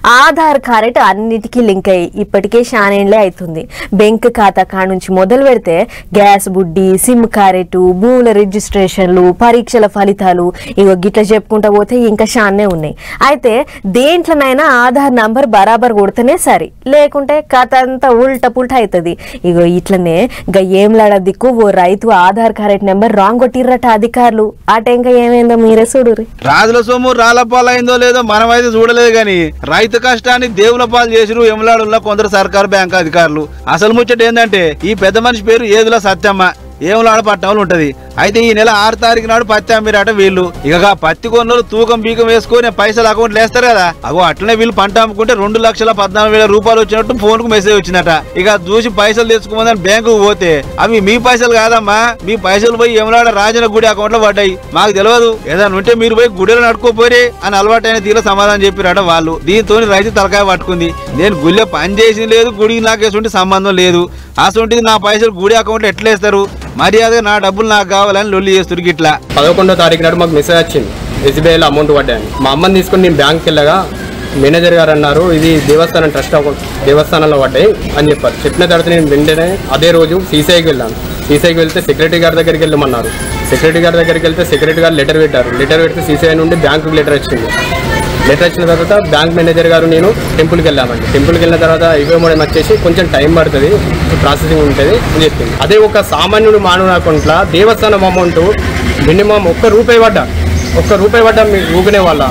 Aadhaar card అన్నిటికీ link అయ్యి ఇప్పటికే శానేండ్లే అవుతుంది. బ్యాంక్ ఖాతా కాడ నుంచి మొదలు పెడితే గ్యాస్ బుడ్డి, సిమ్ కార్డు, భూముల రిజిస్ట్రేషన్లు, పరీక్షల ఫలితాలు ఇగో గిట్ల చెప్పుకుంటా పోతే ఇంకా శానే ఉన్నాయి. అయితే దేంట్లోనైనా ఆధార్ నంబర్ బరాబర్ కొడితేనే సరి, లేకుంటే కథ అంతా ఉల్టా పుల్టా అవుతుంది. ఇగో ఇట్లనే ఏంలాడ దిక్కు ఓ రైతు ఆధార్ కార్డ్ నెంబర్ రాంగ్ కొట్టిర్రట అధికారులు. అట ఇంకా ఏమైందో మీరే చూడుర్రి. రాజుల సొమ్ము రాళ్లపాలైందో లేదో మనమైతే చూడలేదు గాని రైతు కష్టాన్ని దేవుల పాలు చేసిరు ఎమ్లాడున్న కొందరు సర్కారు బ్యాంకు అధికారులు. అసలు ముచ్చట ఏంటంటే ఈ పెద్ద మనిషి పేరు ఏదుల సత్యమ్మ, ఏములాడ పట్టణంలో ఉంటది. అయితే ఈ నెల 6 తారీఖు నాడు పత్తి అమ్మిరాట వీళ్ళు. ఇక పత్తి కొన్నోళ్ళు తూకం బీకం వేసుకుని పైసలు అకౌంట్లు వేస్తారు కదా, అగో అట్లనే వీళ్ళు పంట అమ్ముకుంటే 2,14,000 రూపాయలు వచ్చినట్టు ఫోన్ కు మెసేజ్ వచ్చిందట. ఇక చూసి పైసలు తెచ్చుకోమని బ్యాంకుకు పోతే అవి మీ పైసలు కాదమ్మా, మీ పైసలు పోయి ఎమలాడ రాజన గుడి అకౌంట్ లో పడ్డాయి, మాకు తెలియదు, ఏదైనా ఉంటే మీరు పోయి గుడిలో నడుకోపోయి అని అలవాటైన తీర సమాధానం చెప్పిరాట వాళ్ళు. దీంతో రైతు తలకాయ పట్టుకుంది. నేను గుళ్ళో పని చేసి లేదు, గుడికి నాకేసుంటే సంబంధం లేదు, అసొంటిది నా పైసలు గుడి అకౌంట్ ఎట్లా వేస్తారు, మర్యాదగా నా డబ్బులు నాకు కావాలని లొల్లి చేస్తారు. గిట్లా 11వ తారీఖు నాడు మాకు మెసేజ్ వచ్చింది, ఎస్బీఐలో అమౌంట్ పడ్డాయని. మా అమ్మని తీసుకుని నేను బ్యాంక్కి వెళ్ళగా మేనేజర్ గారు అన్నారు ఇది దేవస్థానం ట్రస్ట్ అకౌంట్ దేవస్థానంలో పడ్డాయి అని చెప్పారు. చెప్పిన తర్వాత నేను వెంటనే అదే రోజు సీసీఐకి వెళ్ళాను. సీసీఐకి వెళ్తే సెక్రటరీ గారి దగ్గరికి వెళ్ళమన్నారు. సెక్రటరీ గారి దగ్గరికి వెళ్తే సెక్రటరీ గారు లెటర్ పెట్టారు. లెటర్ పెడితే సీసీఐ నుండి బ్యాంకుకి లెటర్ వచ్చింది. లెటర్ వచ్చిన తర్వాత బ్యాంక్ మేనేజర్ గారు నేను టెంపుల్కి వెళ్ళామండి. టెంపుల్కి వెళ్ళిన తర్వాత ఇవ్వడం వచ్చేసి కొంచెం టైం పడుతుంది, ప్రాసెసింగ్ ఉంటుంది అని చెప్పింది. అదే ఒక సామాన్యుడు మానవ అకౌంట్లో దేవస్థానం అమౌంట్ మినిమం ఒక్క రూపాయి పడ్డా మీరు ఊకునే వాళ్ళ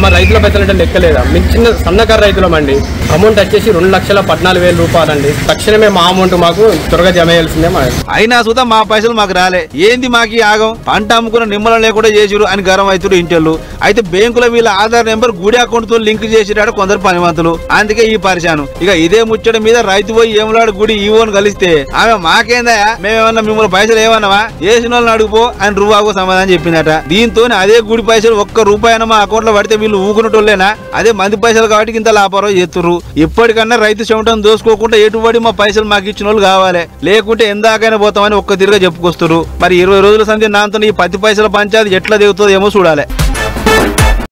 మా రైతుల పైసలు అంటే లెక్కలేదా? మేము చిన్న సన్నకారు రైతులమండి. అమౌంట్ వచ్చేసి 2,14,000 రూపాయలండి. తక్షణమే మా అమౌంట్ మాకు త్వరగా జమ చేయాల్సిందే. అయినా సుతా మా పైసలు మాకు రాలే, ఏంది మాకు ఆగం, పంట అమ్ముకున్న నిమ్మలం లేకుండా చేసిరు అని గరం అవుతారు ఇంటర్లు. అయితే బ్యాంకులో వీళ్ళ ఆధార్ నెంబర్ గుడి అకౌంట్ తో లింక్ చేసిరాడు కొందరు పనివంతులు. అందుకే ఈ పరిశాను. ఇక ఇదే ముచ్చట మీద రైతు పోయి ఏమలాడు గుడి ఈవోని కలిస్తే ఆమె మాకేందా, మేమేమన్నా మిమ్మల్ని పైసలు ఏమన్నావా, వేసిన వాళ్ళని అడుగుపో అని రువాకు సమాధానం చెప్పిందట. దీంతో అదే గుడి పైసలు ₹1 మా అకౌంట్ లో పడితే వీళ్ళు ఊకునటోళ్ళేనా, అదే మంది పైసలు కాబట్టి ఇంత లాభారం చేస్తుర్రు. ఇప్పటికన్నా రైతు చెమటను దోసుకోకుండా ఎటుబడి మా పైసలు మాకు ఇచ్చిన వాళ్ళు కావాలి, లేకుంటే ఎందాకైనా పోతామని ఒక్క తిరిగా చెప్పుకొస్తారు. మరి 20 రోజుల సంధి నాంతో ఈ 10 పైసల పంచాయతీ ఎట్లా దిగుతుందో ఏమో చూడాలి.